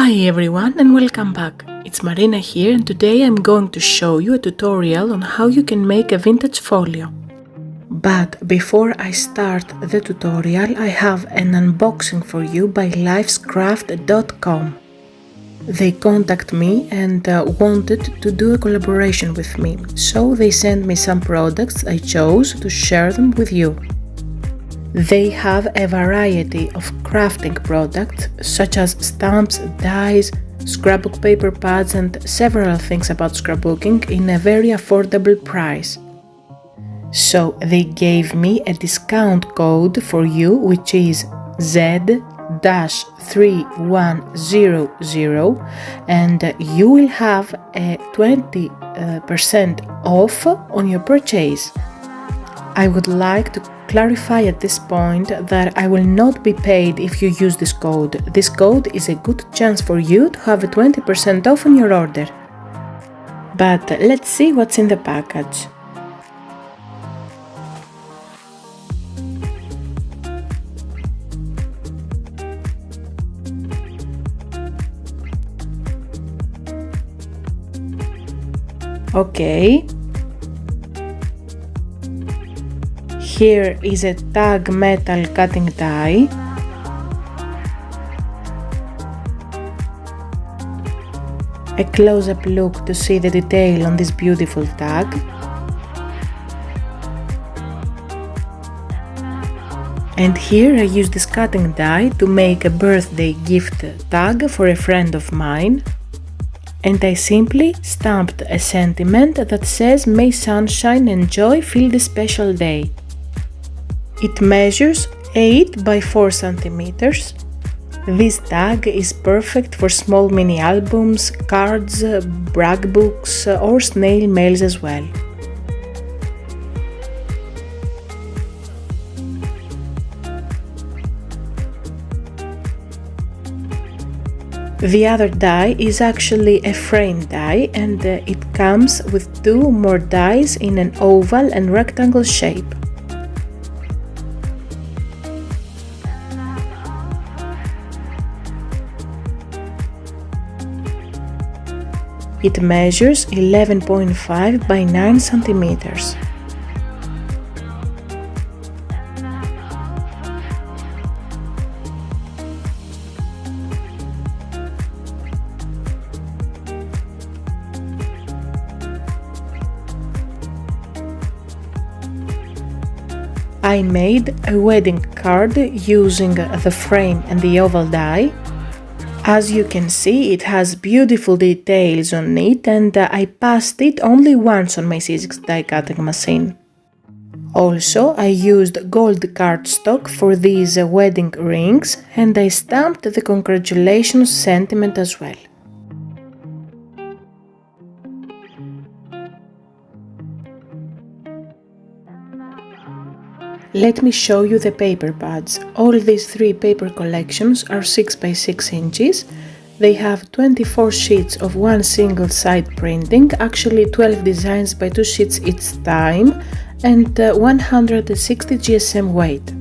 Hi everyone and welcome back. It's Marina here and today I'm going to show you a tutorial on how you can make a vintage folio. But before I start the tutorial, I have an unboxing for you by Lifescraft.com. They contacted me and wanted to do a collaboration with me, so they sent me some products I chose to share them with you. They have a variety of crafting products such as stamps, dies, scrapbook paper pads and several things about scrapbooking in a very affordable price. So they gave me a discount code for you which is Z-3100 and you will have a 20% off on your purchase. I would like to clarify at this point that I will not be paid if you use this code. This code is a good chance for you to have a 20% off on your order. But let's see what's in the package. Okay. Here is a tag metal cutting die, a close-up look to see the detail on this beautiful tag, and here I use this cutting die to make a birthday gift tag for a friend of mine, and I simply stamped a sentiment that says "May sunshine and joy fill this special day." It measures 8 by 4 centimeters. This tag is perfect for small mini albums, cards, brag books or snail mails as well. The other die is actually a frame die and it comes with 2 more dies in an oval and rectangle shape. It measures 11.5 by 9 centimeters. I made a wedding card using the frame and the oval die. As you can see, it has beautiful details on it and I passed it only once on my C6 die cutting machine. Also, I used gold cardstock for these wedding rings and I stamped the congratulations sentiment as well. Let me show you the paper pads. All these 3 paper collections are 6 by 6 inches. They have 24 sheets of one single side printing, actually 12 designs by 2 sheets each time, and 160 GSM weight.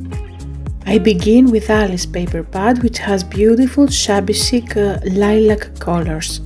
I begin with Alice paper pad, which has beautiful shabby chic lilac colors.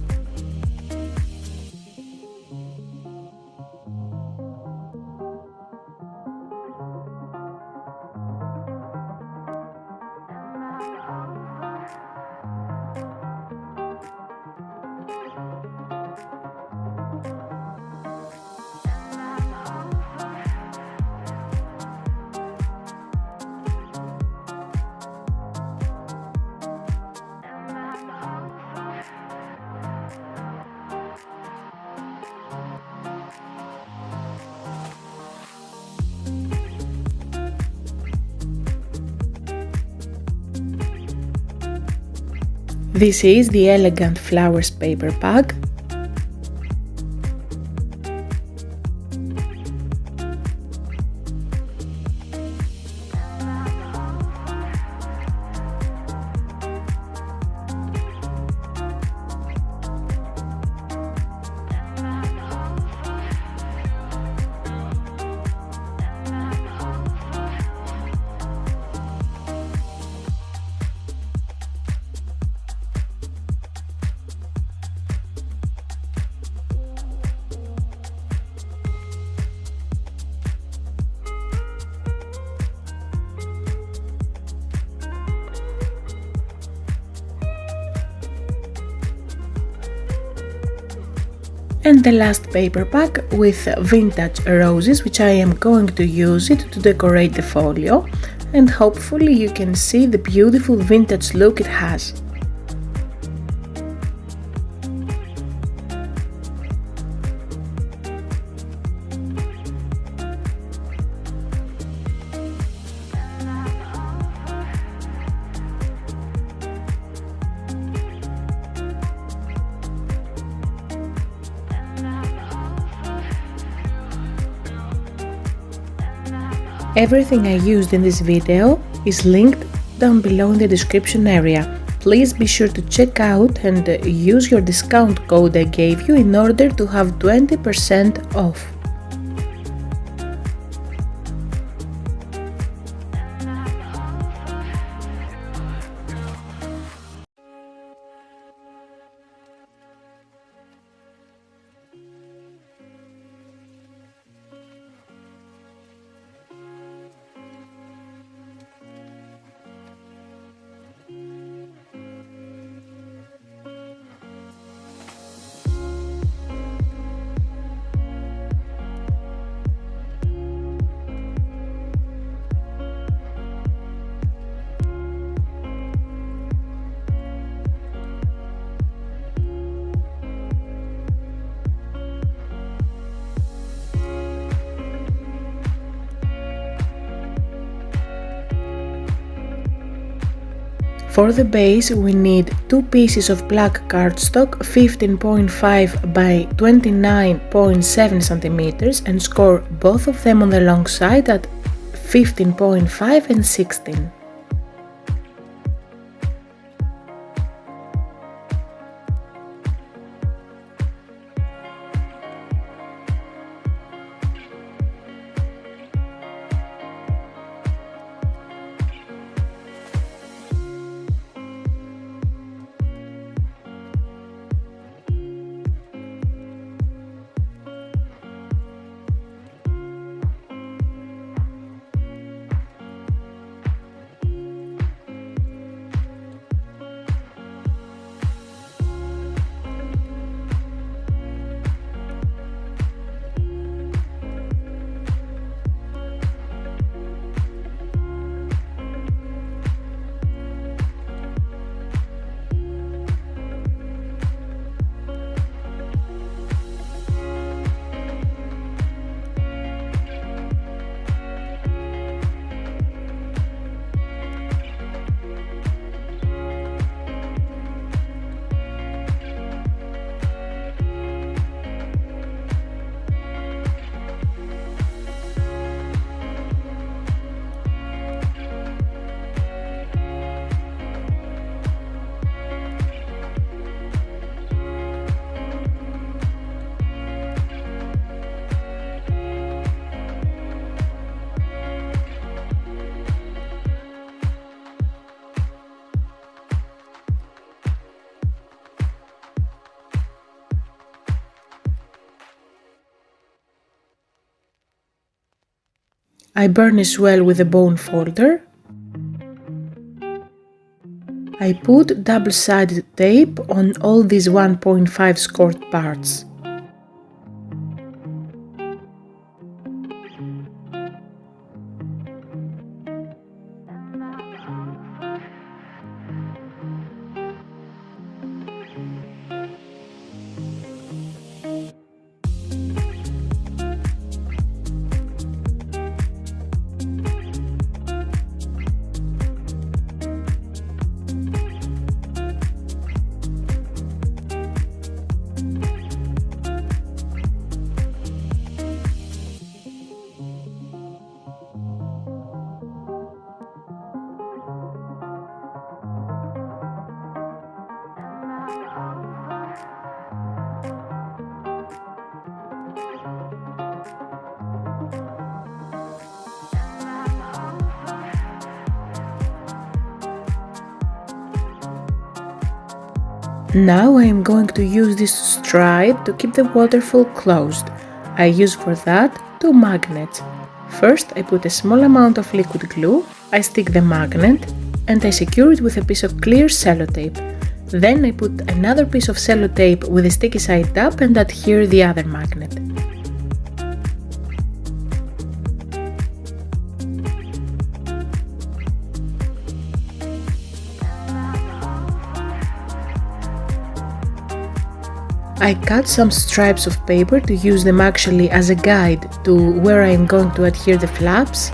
This is the Elegant Flowers paper pack. And the last paper pack with vintage roses, which I am going to use it to decorate the folio, and hopefully you can see the beautiful vintage look it has. Everything I used in this video is linked down below in the description area. Please be sure to check out and use your discount code I gave you in order to have 20% off. For the base we need 2 pieces of black cardstock 15.5 by 29.7 centimeters and score both of them on the long side at 15.5 and 16. I burnish well with a bone folder. I put double-sided tape on all these 1.5 scored parts. Now I am going to use this stripe to keep the waterfall closed. I use for that 2 magnets. First I put a small amount of liquid glue, I stick the magnet and I secure it with a piece of clear sellotape. Then I put another piece of sellotape with the sticky side up and adhere the other magnet. I cut some stripes of paper to use them actually as a guide to where I am going to adhere the flaps.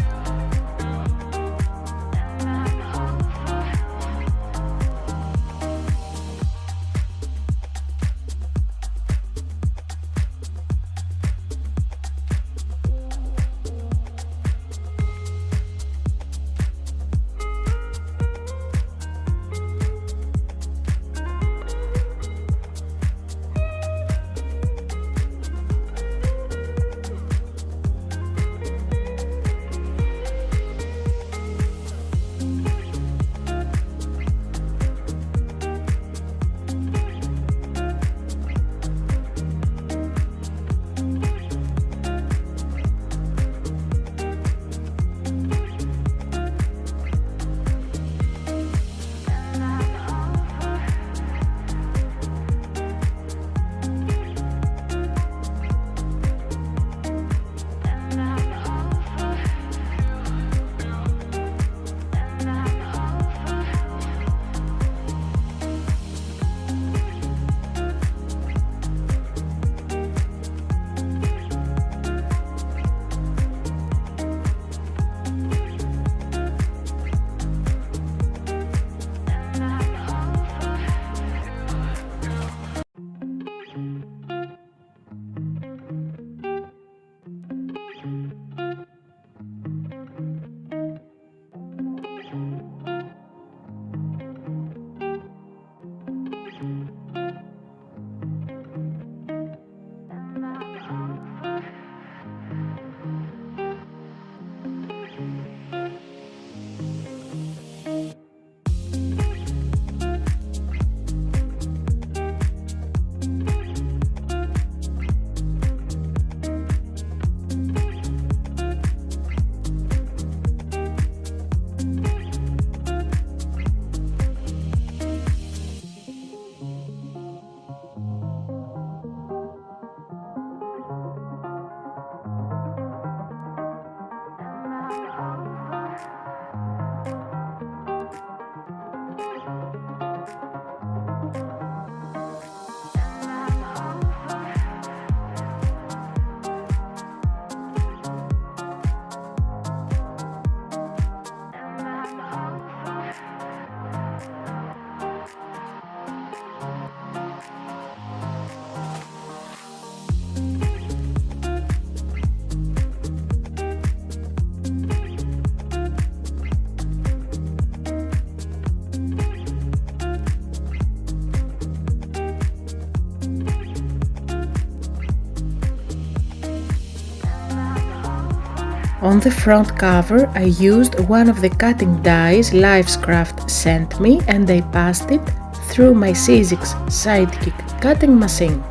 On the front cover I used one of the cutting dies Lifescraft sent me and I passed it through my C6 Sidekick cutting machine.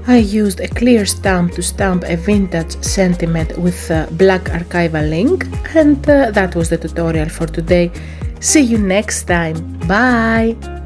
I used a clear stamp to stamp a vintage sentiment with black archival ink, and that was the tutorial for today. See you next time. Bye!